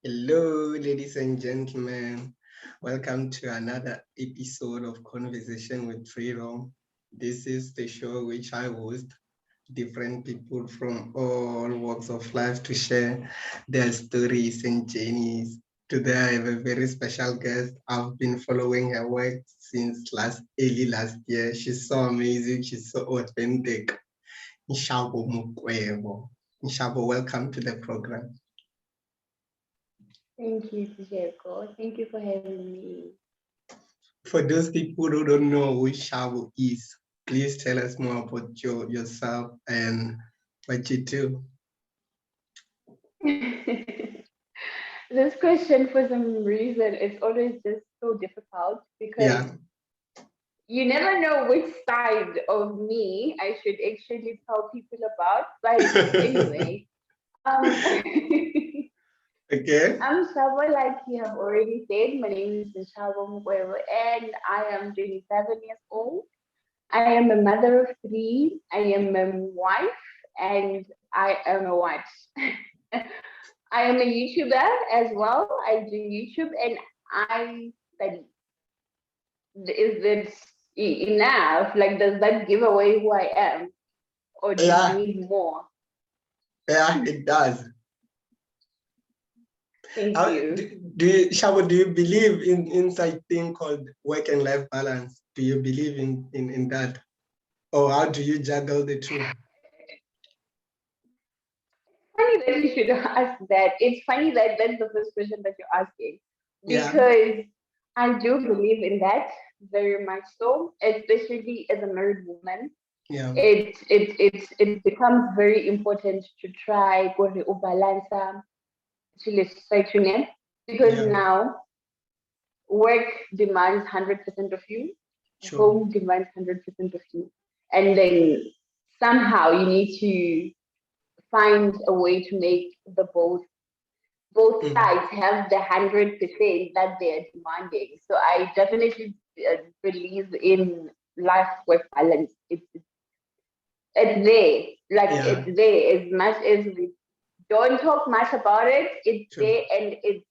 Hello, ladies and gentlemen. Welcome to another episode of Conversation with Freedom. This is the show which I host different people from all walks of life to share their stories and journeys. Today, I have a very special guest. I've been following her work since early last year. She's so amazing. She's so authentic. Nxavo Mukwevho. Nxavo, welcome to the program. Thank you, Jacob. Thank you for having me. For those people who don't know who Nxavo is, please tell us more about yourself and what you do. This question, for some reason, it's always just so difficult because Yeah. you never know which side of me I should actually tell people about. But anyway, um, Okay. I'm Shavo, like you have already said. My name is Nxavo Mukwevho, and I am 27 years old. I am a mother of three. I am a wife, and I am a what? I am a YouTuber as well. I do YouTube, and I study. Is this enough? Like, does that give away who I am, or do you Yeah, need more? yeah, it does. Thank Do, you. Shabo, do you believe in inside thing called work and life balance? Do you believe in that? Or how do you juggle the two? Funny that you should ask that. It's funny that that's the first question that you're asking Yeah, because I do believe in that very much so, especially as a married woman. yeah, It becomes very important to try go re o balansa chile society because yeah, now work demands 100% of you, sure. home demands 100% of you, and then somehow you need to find a way to make the both Mm, sides have the 100% that they're demanding. So I definitely believe in life work balance. It's there, like yeah, it's there. As much as we don't talk much about it, it's sure, there, and it's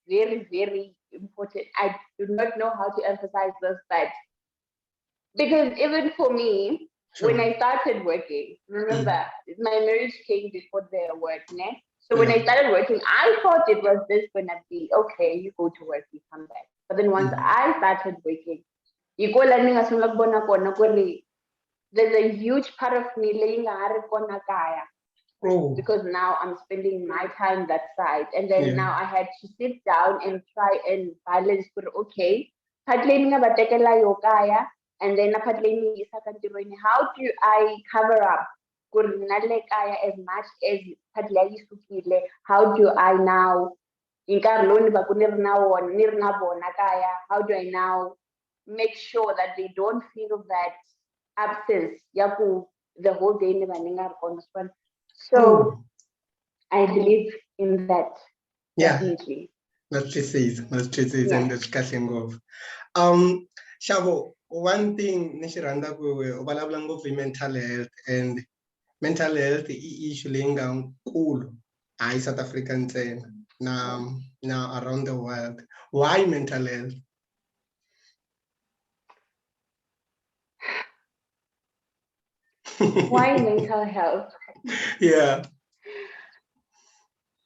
very, very important. I do not know how to emphasize this, but because even for me, when sure. I started working, remember Mm, my marriage came before the work, ne? So when yeah, I started working, I thought it was just gonna be okay. You go to work, you come back. But then once mm, I started working, you go learning as soon as there's a huge part of me laying kaya oh, because now I'm spending my time that side. And then yeah, now I had to sit down and try and balance for okay, phatleni nga batekela yo kaya, and then phatleni isa kantirweni. How do I cover up ku ri nna le kaya as much as phatla yi sukile? How do I now in nkarhi lowu ni va ku ni ri na wona ni ri na vona kaya, how do I now make sure that they don't feel that absence ya ku the whole day ni va ni nga ri kona. So oh, I believe in that yeah. definitely. Matrices, Yeah. and the discussing of. Um, Shavo, one thing nishiranda kwewe obalabla ngopfu mental health and mental health issue leyi nga nkulu hayi South Africa ntsena now around the world. Why mental health? Why mental health? Yeah.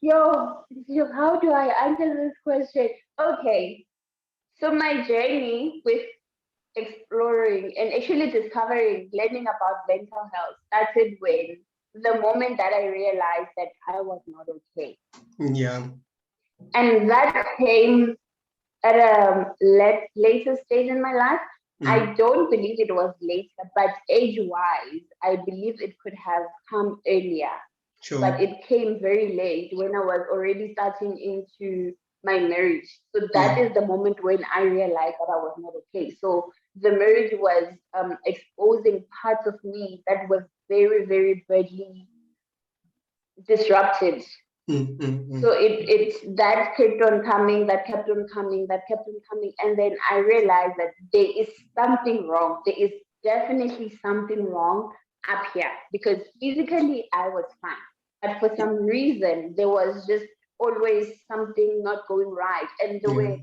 Yo, how do I answer this question? Okay, so my journey with exploring and actually discovering, learning about mental health started when the moment that I realized that I was not okay. Yeah. And that came at a later stage in my life. I Mm, don't believe it was later, but age wise, I believe it could have come earlier. But sure. it came very late when I was already starting into my marriage. So that Yeah. is the moment when I realized that I was not okay. So the marriage was exposing parts of me that was very, very badly disrupted. Mm, mm, So mm. it that kept on coming, that kept on coming, that kept on coming, and then I realized that there is something wrong. There is definitely something wrong up here because physically I was fine, but for some reason there was just always something not going right. And there were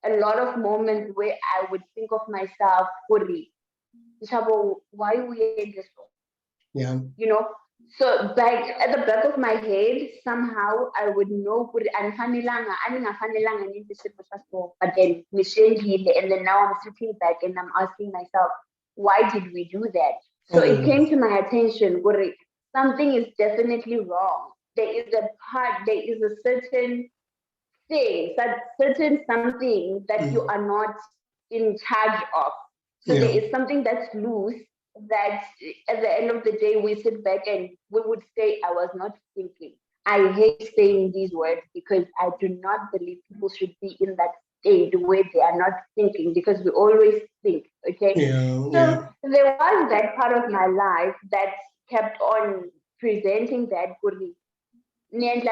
a lot of moments where I would think of myself, Nxavo, why we in this? Yeah. You know, so like at the back of my head, somehow I would know but then and then now I'm sitting back and I'm asking myself, why did we do that? So it came to my attention, something is definitely wrong. There is a part, there is a certain thing, that certain something that you are not in charge of. So there is something that's loose, that at the end of the day we sit back and we would say, I was not thinking. I hate saying these words because I do not believe people should be in that state where they are not thinking, because we always think, okay? So there was that part of my life that kept on presenting that Guri, and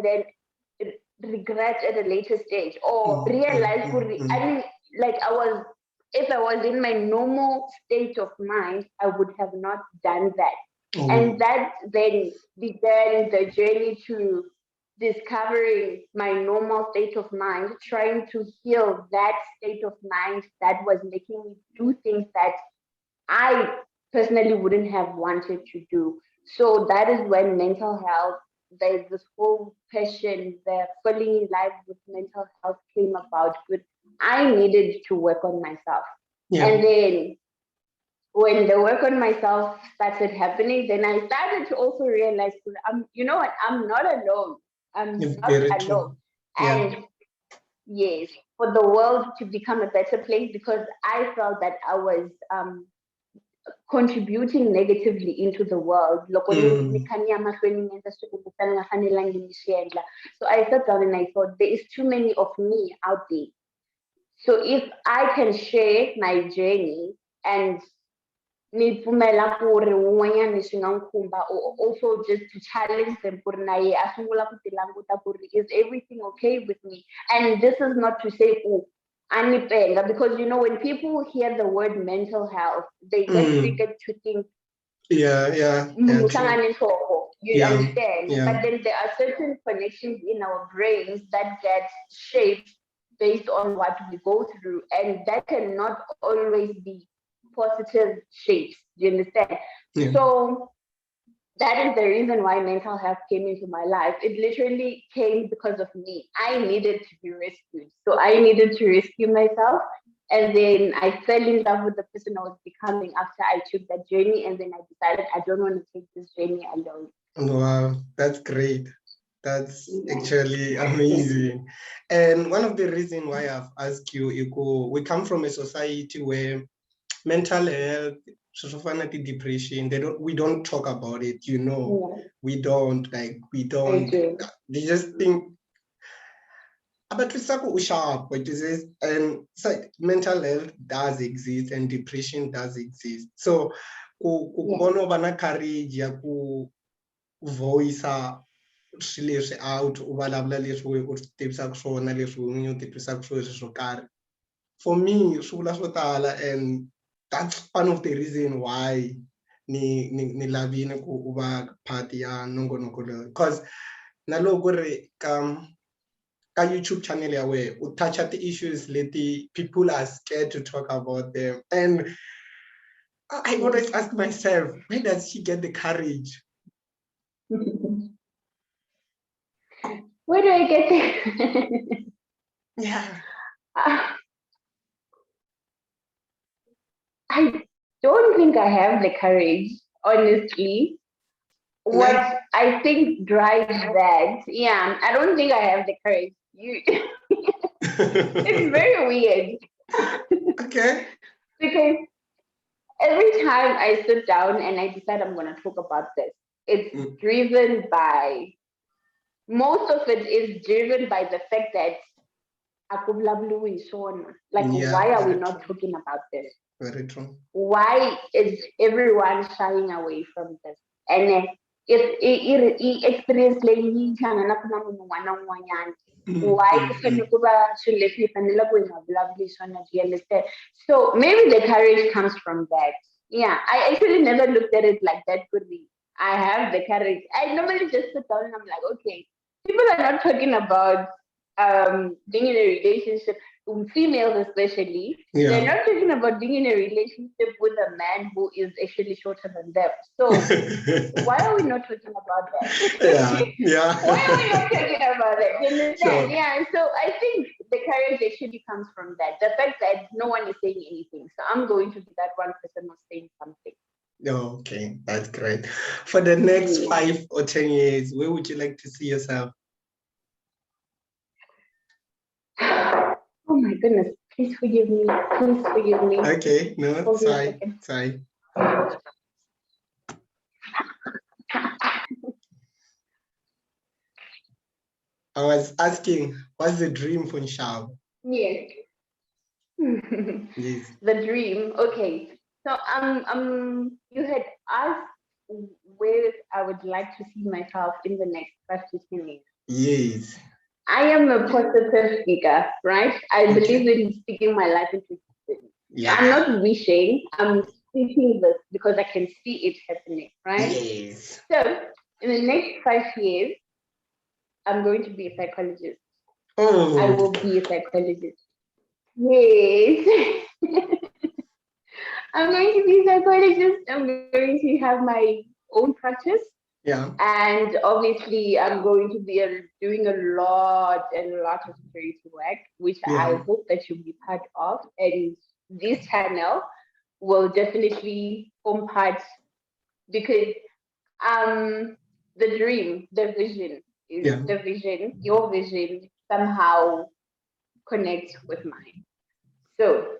then regret at a later stage, or realize I mean, like if I was in my normal state of mind, I would have not done that. And that then began the journey to discovering my normal state of mind, trying to heal that state of mind that was making me do things that I personally wouldn't have wanted to do. So that is when mental health, there's this whole passion, the falling in love with mental health came about. But I needed to work on myself. And then when the work on myself started happening, then I started to also realize, you know what, I'm not alone. I'm not alone. And yes, for the world to become a better place, because I felt that I was contributing negatively into the world. So I sat down and I thought, there is too many of me out there. So if I can share my journey and or also just to challenge them, is everything okay with me? And this is not to say, oh, because you know, when people hear the word mental health, they just begin to think, you understand? But then there are certain connections in our brains that get shaped based on what we go through, and that cannot always be positive shapes. Do you understand? So that is the reason why mental health came into my life. It literally came because of me. I needed to be rescued. So I needed to rescue myself. And then I fell in love with the person I was becoming after I took that journey. And then I decided I don't want to take this journey alone. Wow, that's great. That's actually amazing. And one of the reasons why I've asked you, Iko, we come from a society where mental health, depression, we don't talk about it, you know. We don't, they just think about sharp, which is, and so mental health does exist and depression does exist. So courage ya ku voice swilo leswi out u vulavula leswi u swi tivisaka swona leswi u ti twisaka swo karhi. For me swi vula swo tala, and that's one of the reason why ni lavile ku u va part ya nongonoko lowu, because na loko ri ka YouTube channel ya wena u touch the issues leti people are scared to talk about them, and I always ask myself, where does she get the courage? Where do I get it? I don't think I have the courage, honestly. What I think drives that, I don't think I have the courage. It's very weird. Okay. Because every time I sit down and I decide I'm going to talk about this, it's driven by, most of it is driven by the fact that why are we not talking about this? Very true. Why is everyone shying away from this? And if experience why you understand? So maybe the courage comes from that. I actually never looked at it like that. Could be I have the courage. I normally just sit down and I'm like, okay, people are not talking about being in a relationship, females especially, they're Yeah. not talking about being in a relationship with a man who is actually shorter than them. So why are we not talking about that? Yeah. Why are we not talking about that? You understand? Sure. Yeah. So I think the courage actually comes from that. The fact that no one is saying anything. So I'm going to be that one person who's saying something. Okay, that's great. For the next Yeah. 5 or 10 years, where would you like to see yourself? Oh my goodness. Please forgive me. Please forgive me. Okay, no, Hold me a sorry, second. sorry. I was asking, what's the dream for Nxavo? Yes. Yes. The dream. Okay. So you had asked where I would like to see myself in the next 5 to 10 years. Yes. I am a positive speaker, right? I Okay. believe in speaking my life into existence. Yeah. I'm not wishing, I'm speaking this because I can see it happening, right? Yes. So in the next 5 years, I'm going to be a psychologist. Oh. I will be a psychologist. Yes. I'm going to be a psychologist. I'm going to have my own practice. Yeah. And obviously, I'm going to be doing a lot and a lot of spiritual work, which I hope that you'll be part of. And this channel will definitely form part because the dream, the vision is the vision, your vision somehow connects with mine. So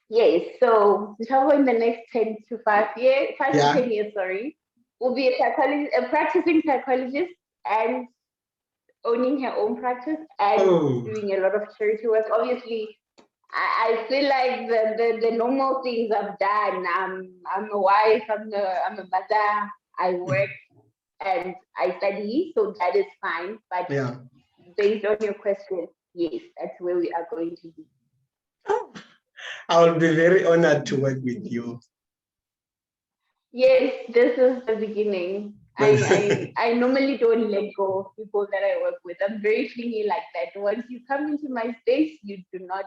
yes, so Nxavo in the next 10 to 5 years, 5 to 10 years, sorry, will be a psychologist, a practicing psychologist and owning her own practice and doing a lot of charity work. Obviously, I feel like the normal things I've done. I'm a wife, I'm a mother, I work and I study, so that is fine. But based on your question, yes, that's where we are going to be. I will be very honored to work with you. Yes, this is the beginning. I normally don't let go of people that I work with. I'm very clingy like that. Once you come into my space, you do not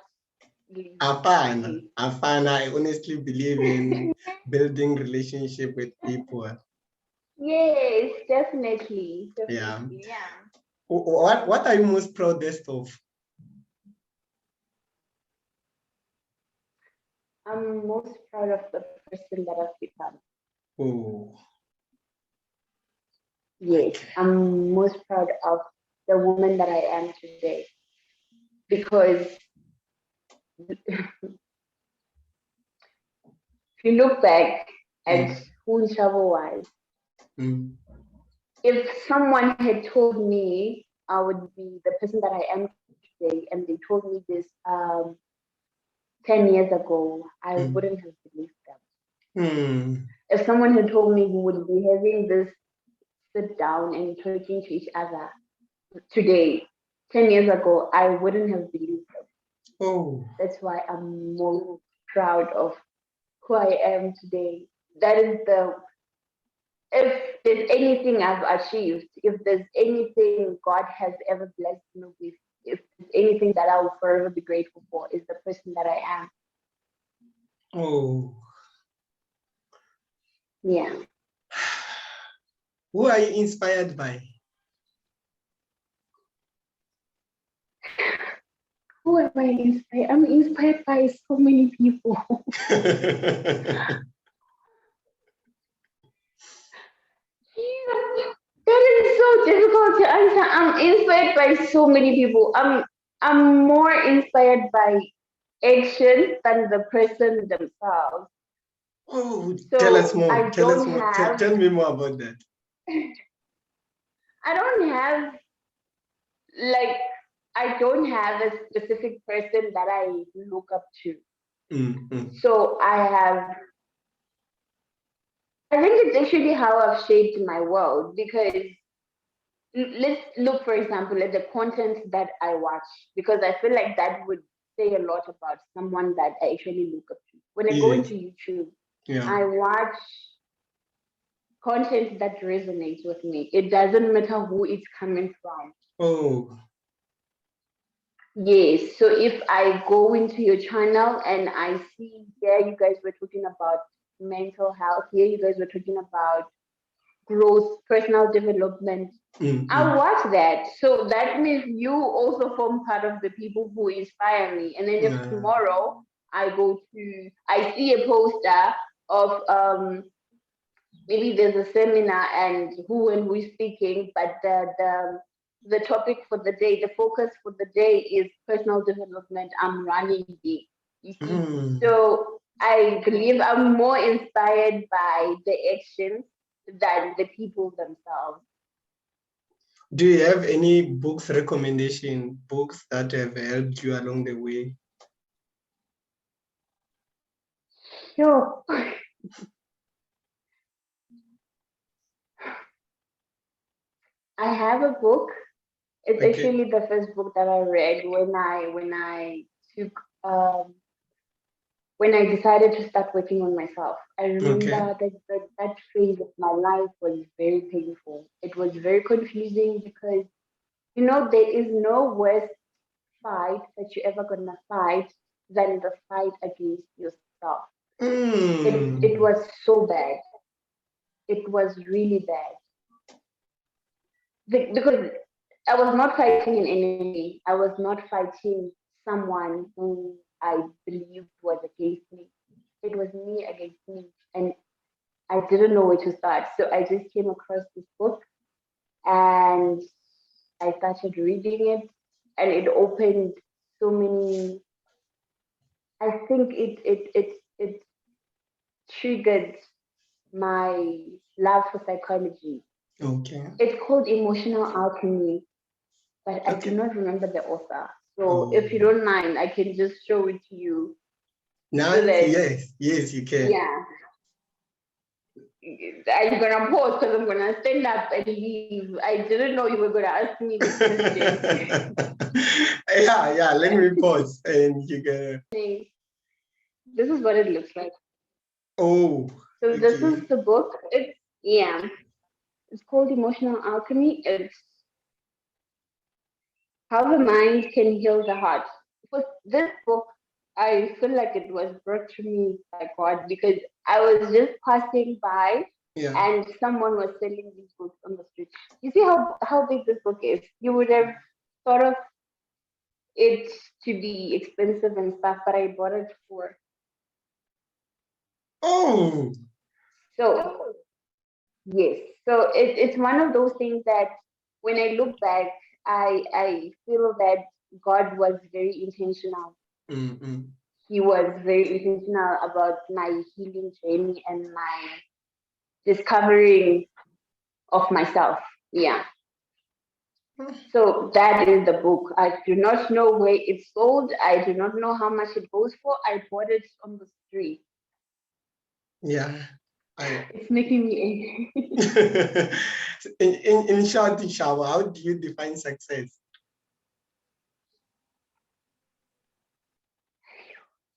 leave. Apana. I honestly believe in building relationship with people. Yes, definitely. Yeah. Yeah. What are you most proudest of? I'm most proud of the person that I've become. Oh. Yes, I'm most proud of the woman that I am today. Because if you look back at who Nxavo was, if someone had told me I would be the person that I am today, and they told me this 10 years ago, I wouldn't have believed them. If someone had told me we would be having this sit down and talking to each other today, 10 years ago, I wouldn't have believed them. Oh. That's why I'm more proud of who I am today. That is if there's anything I've achieved, if there's anything God has ever blessed me with, if there's anything that I will forever be grateful for, is the person that I am. Oh. Yeah. Who are you inspired by? Who am I inspired? I'm inspired by so many people. That is so difficult to answer. I'm inspired by so many people. I'm more inspired by action than the person themselves. Oh, so tell us more. Tell me more about that. I don't have a specific person that I look up to. So I think it's actually how I've shaped my world, because let's look, for example, at the content that I watch, because I feel like that would say a lot about someone that I actually look up to. When I go into YouTube, I watch content that resonates with me. It doesn't matter who it's coming from. Oh, Yes, so if I go into your channel and I see here you guys were talking about mental health, here you guys were talking about growth, personal development, I watch that. So that means you also form part of the people who inspire me. And then if tomorrow I see a poster of maybe there's a seminar and who is speaking, but the topic for the day, the focus for the day is personal development. I'm running big. You see, so I believe I'm more inspired by the actions than the people themselves. Do you have any books recommendation, books that have helped you along the way? Sure. I have a book. It's Okay. actually the first book that I read when I took when I decided to start working on myself. I Okay. remember that phase of my life was very painful. It was very confusing because there is no worse fight that you're ever gonna fight than the fight against yourself. It was so bad. It was really bad. Because I was not fighting an enemy. I was not fighting someone who I believed was against me. It was me against me. And I didn't know where to start. So I just came across this book and I started reading it, and it opened so many. I think it triggered my love for psychology. Okay. It's called Emotional Alchemy, but I do Okay. not remember the author. So Oh. if you don't mind, I can just show it to you Now, so that, yes, you can. yeah. I'm gonna pause because I'm gonna stand up and leave. I didn't know you were gonna ask me this question. Yeah, let me pause and you can. This is what it looks like. Oh, So this okay. is the book. It's called Emotional Alchemy. It's how the mind can heal the heart. For this book, I feel like it was brought to me by God because I was just passing by Yeah. and someone was selling these books on the street. You see how big this book is? You would have thought of it to be expensive and stuff, but I bought it for. Oh, So, yes. So it's one of those things that when I look back, I feel that God was very intentional. He was very intentional about my healing journey and my discovering of myself. Yeah. So that is the book. I do not know where it's sold. I do not know how much it goes for. I bought it on the street. Yeah. It's making me angry. in short, Nxavo, how do you define success?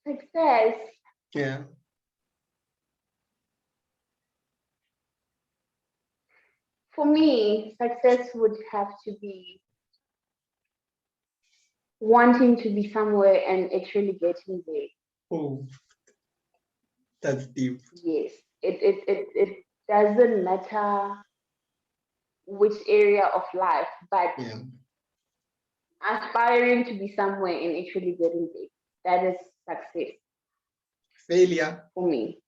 Success. Yeah. For me, success would have to be wanting to be somewhere and actually getting there. Oh, that's deep. Yes. It doesn't matter which area of life, but Yeah. aspiring to be somewhere and actually getting there. That is success Failure. for me.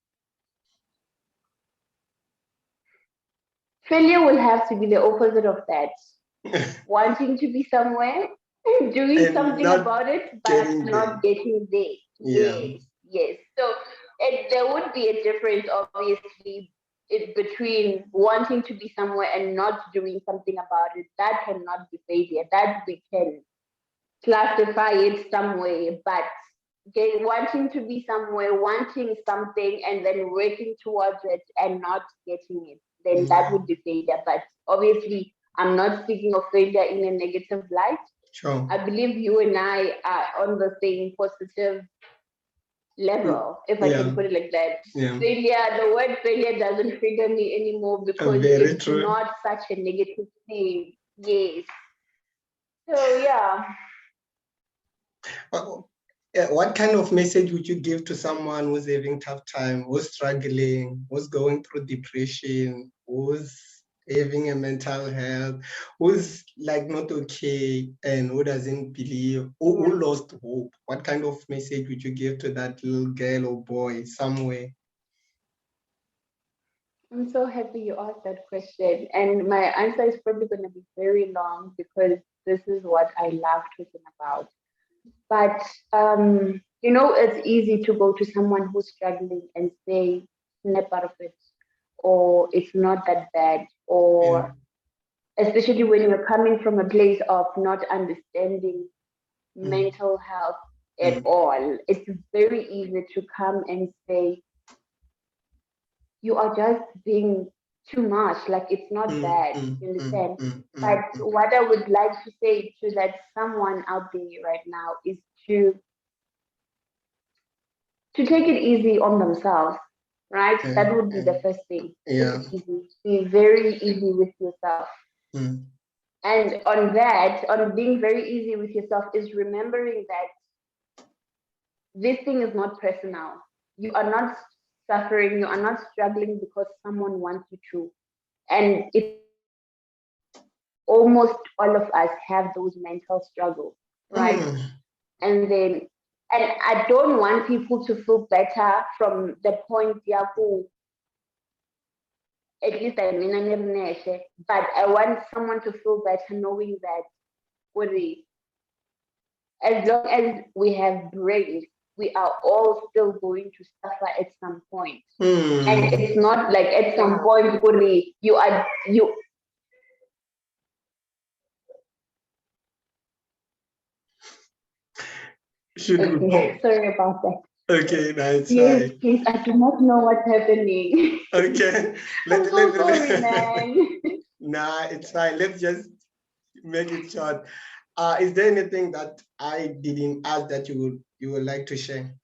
Failure will have to be the opposite of that. Wanting to be somewhere, doing And something not about it, but getting there. not getting there. Yeah. Yes, yes. So there would be a difference, obviously, between wanting to be somewhere and not doing something about it. That cannot be failure. That we can classify it some way, but wanting to be somewhere, wanting something, and then working towards it and not getting it, then that would be failure. But obviously, I'm not speaking of failure in a negative light. Sure. I believe you and I are on the same positive level, if I can put it like that. Yeah. Failure, the word failure doesn't trigger me anymore because Very it's true. not such a negative thing. Yes. So yeah. What kind of message would you give to someone who's having tough time, who's struggling, who's going through depression, who's having a mental health, who's like not okay, and who doesn't believe, who lost hope? What kind of message would you give to that little girl or boy somewhere? I'm so happy you asked that question. And my answer is probably going to be very long because this is what I love talking about. But, it's easy to go to someone who's struggling and say, snap out of it, or it's not that bad, or especially when you're coming from a place of not understanding mental health at all. It's very easy to come and say, you are just being too much, like it's not bad, you understand? But what I would like to say to that someone out there right now is to take it easy on themselves, right? That would be the first thing. Yeah. Be very easy with yourself. And on that, on being very easy with yourself, is remembering that this thing is not personal. You are not suffering, you are not struggling because someone wants you to. And it's almost all of us have those mental struggles, right? And I don't want people to feel better from the point, at least I mean, but I want someone to feel better knowing that as long as we have brains, we are all still going to suffer at some point. And it's not like at some point, you Should we hope? Sorry about that. Okay, that's yes, right. Please, I do not know what's happening. Okay. I'm so sorry, man. Nah, it's fine. Let's just make it short. Is there anything that I didn't ask that you would like to share?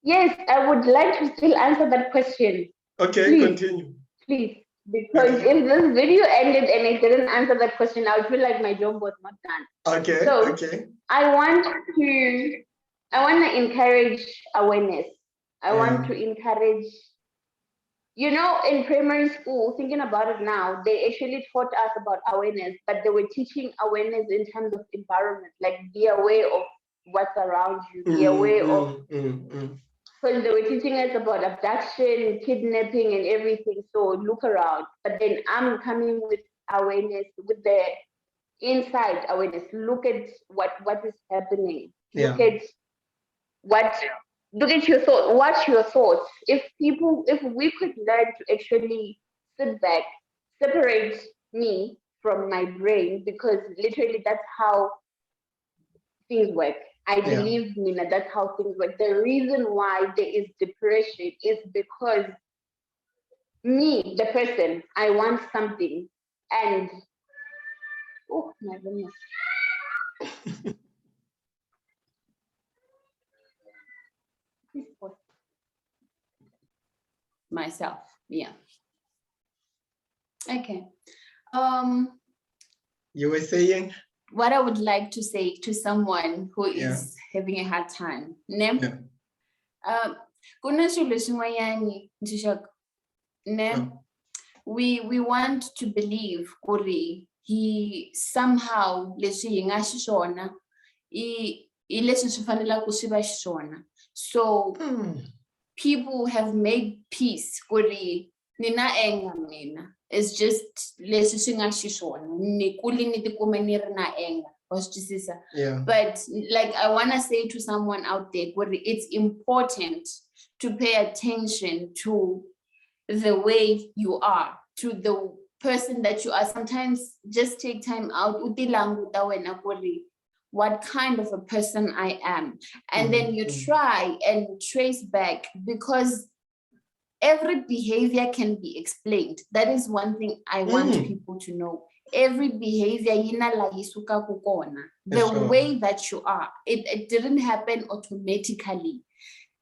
Yes, I would like to still answer that question. Okay, please, continue. Please. Because if this video ended and it didn't answer that question, I would feel like my job was not done. Okay. So okay. I want to encourage awareness. I want to encourage, in primary school, thinking about it now, they actually taught us about awareness, but they were teaching awareness in terms of environment, like be aware of what's around you, be aware of. Because they were teaching us about abduction, kidnapping, and everything. So look around. But then I'm coming with awareness, with the inside awareness. Look at what is happening. Look at your thoughts. Watch your thoughts. If we could learn to actually sit back, separate me from my brain, because literally that's how things work. I believe, Mina, that's how things work. The reason why there is depression is because me, the person, I want something, and oh my goodness. Myself, yeah. Okay. You were saying? What I would like to say to someone who is having a hard time. We want to believe Kuri he somehow so people have made peace Kuri nina enga mina. It's just but like I want to say to someone out there, it's important to pay attention to the way you are, to the person that you are. Sometimes just take time out, what kind of a person I am, and then you try and trace back, because every behavior can be explained. That is one thing I want people to know. Every behavior, the way that you are, it didn't happen automatically.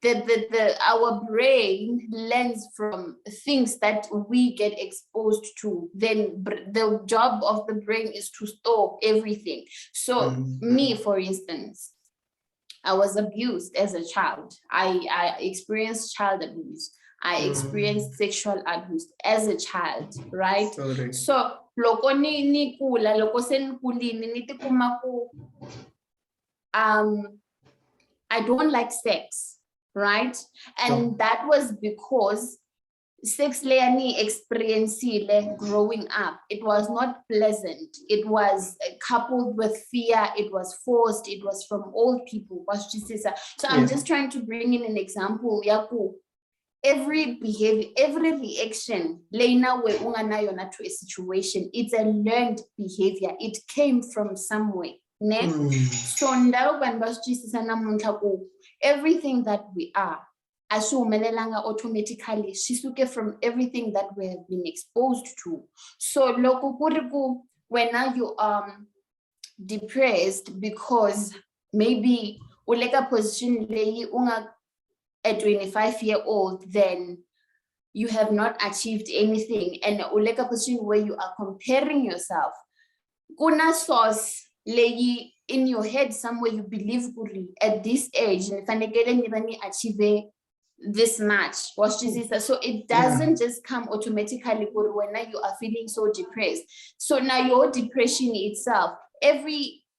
our brain learns from things that we get exposed to. Then the job of the brain is to store everything. So me, for instance, I was abused as a child. I experienced child abuse. I experienced sexual abuse as a child, right? Sorry. So loko ni kula, loko se ni kulini ni tikuma ku I don't like sex, right? And that was because sex learning experience growing up. It was not pleasant. It was coupled with fear. It was forced. It was from old people. So I'm just trying to bring in an example. Every behavior, every reaction, Lena we unganayo to a situation, it's a learned behavior. It came from somewhere. So everything that we are, automatically shisuke from everything that we have been exposed to. So when now you are depressed because maybe ulega position a 25-year-old, then you have not achieved anything, and ulega position where you are comparing yourself. Kuna source lay in your head somewhere you believe at this age achieve this much. So it doesn't just come automatically when you are feeling so depressed. So now your depression itself,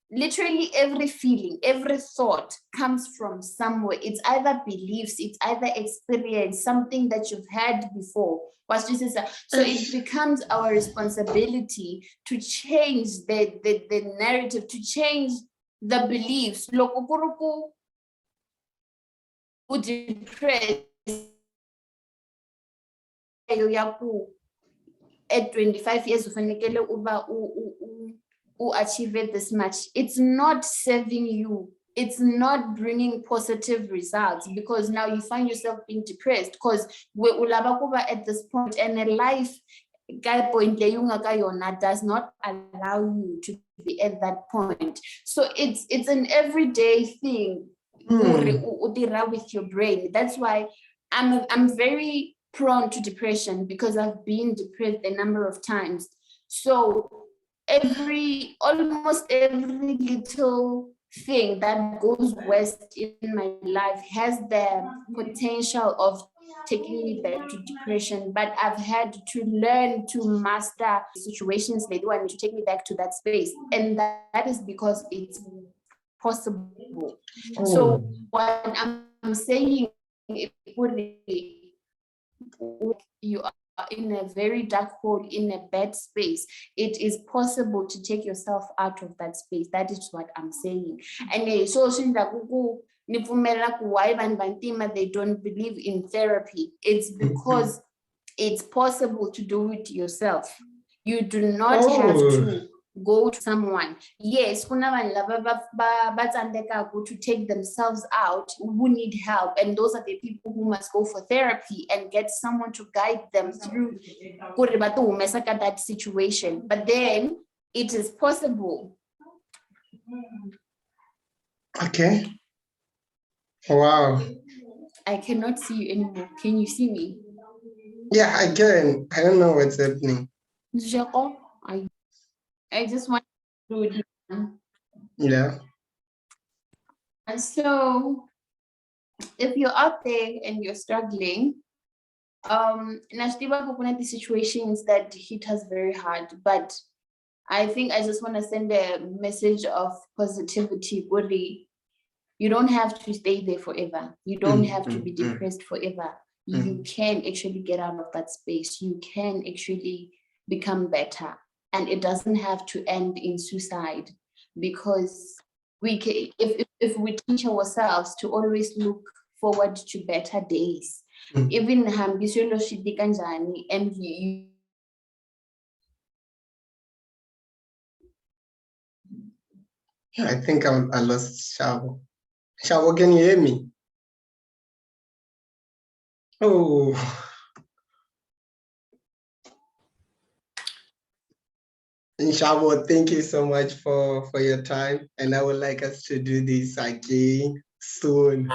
literally every feeling, every thought comes from somewhere. It's either beliefs, it's either experience, something that you've had before. So it becomes our responsibility to change the narrative, to change the beliefs. Depressed at 25 years of achieve this much. It's not serving you. It's not bringing positive results, because now you find yourself being depressed because we at this point, and a life does not allow you to be at that point. So it's an everyday thing with your brain. That's why I'm very prone to depression, because I've been depressed a number of times. So almost every little thing that goes west in my life has the potential of taking me back to depression, but I've had to learn to master situations they do and to take me back to that space, and that is because it's possible. So what I'm saying, you are in a very dark hole, in a bad space, it is possible to take yourself out of that space. That is what I'm saying. And so why they don't believe in therapy, it's because it's possible to do it yourself. You do not have to go to someone. Yes, to take themselves out, who need help, and those are the people who must go for therapy and get someone to guide them through that situation. But then it is possible. Okay. Wow. I cannot see you anymore. Can you see me? Yeah, I can. I don't know what's happening. I just want to do it. Yeah. And so if you're out there and you're struggling, the situations that hit us very hard, but I think I just want to send a message of positivity. You don't have to stay there forever. You don't have to be depressed forever. You can actually get out of that space. You can actually become better. And it doesn't have to end in suicide, because we can, if we teach ourselves to always look forward to better days, even and you I think I lost Nxavo. Nxavo, can you hear me? Oh. Nxavo, thank you so much for your time. And I would like us to do this again soon.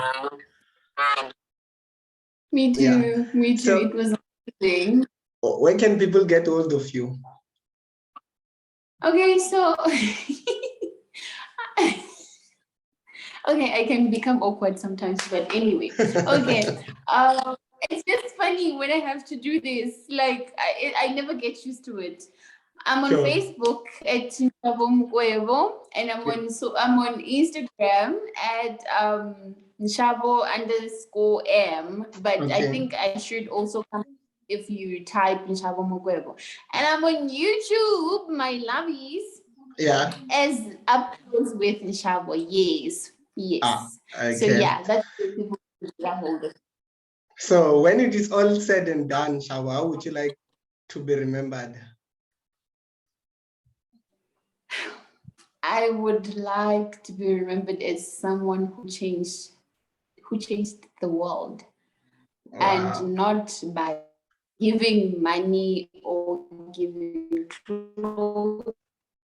Me too. Yeah. Me too. So- It was amazing. Where can people get hold of you? Okay, so okay, I can become awkward sometimes, but anyway. Okay. It's just funny when I have to do this. Like I never get used to it. I'm on Sure. Facebook at Nxavo Mukwevho, and I'm on Instagram at Nxavo_M. But I Okay. think I should also come if you type Nxavo Mukwevho. And I'm on YouTube, my lovies, Yeah. as Up Close with Nxavo. Yes. Yes. Okay. So yeah, that's where people get a hold of. So when it is all said and done, Nxavo, how would you like to be remembered? I would like to be remembered as someone who changed the world. Wow. And not by giving money or giving clothes,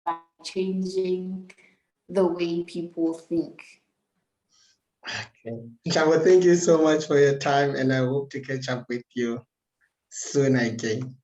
by changing the way people think. Okay. Nxavo, thank you so much for your time, and I hope to catch up with you soon again.